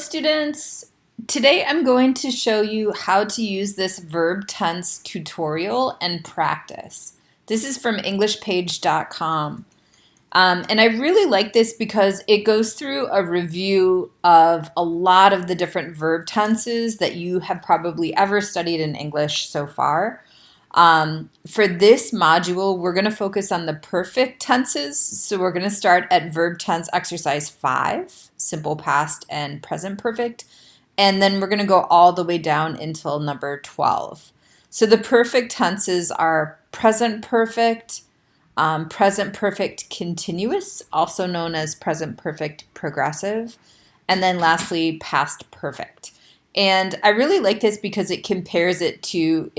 students. Today I'm going to show you how to use this verb tense tutorial and practice. This is from EnglishPage.com. And I really like this because it goes through a review of a lot of the different verb tenses that you have probably ever studied in English so far. For this module, we're going to focus on the perfect tenses. So we're going to start at verb tense exercise 5, simple past and present perfect. And then we're going to go all the way down until number 12. So the perfect tenses are present perfect continuous, also known as present perfect progressive, and then lastly, past perfect. And I really like this because it compares two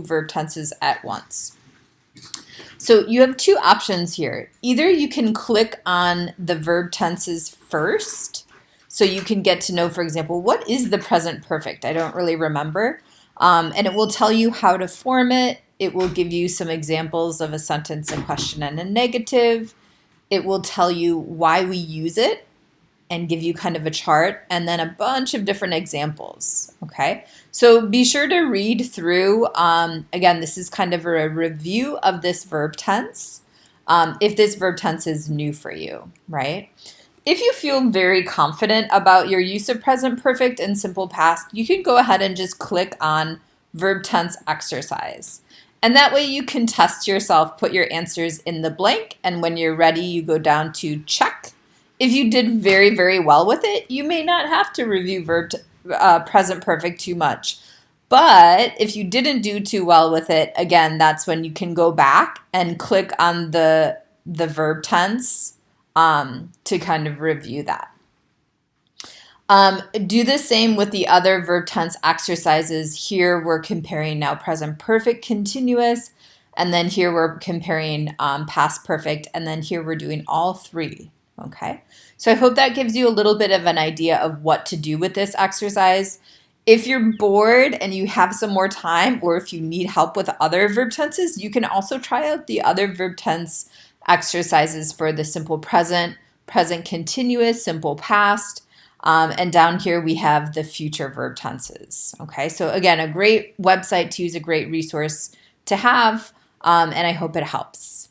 verb tenses at once. So you have two options here. Either you can click on the verb tenses first, so you can get to know, for example, what is the present perfect? I don't really remember. And it will tell you how to form it. It will give you some examples of a sentence, a question, and a negative. It will tell you why we use it and give you kind of a chart and then a bunch of different examples, okay? So be sure to read through. Again, this is kind of a review of this verb tense, if this verb tense is new for you, right? If you feel very confident about your use of present perfect and simple past, you can go ahead and just click on verb tense exercise. And that way you can test yourself, put your answers in the blank, and when you're ready, you go down to check. If you did very, very well with it, you may not have to review present perfect too much. But if you didn't do too well with it, again, that's when you can go back and click on the verb tense to kind of review that. Do the same with the other verb tense exercises. Here we're comparing now present perfect continuous, and then here we're comparing past perfect, and then here we're doing all three. Okay, so I hope that gives you a little bit of an idea of what to do with this exercise. If you're bored and you have some more time, or if you need help with other verb tenses, you can also try out the other verb tense exercises for the simple present, present continuous, simple past, and down here we have the future verb tenses. Okay, so again, a great website to use, a great resource to have, and I hope it helps.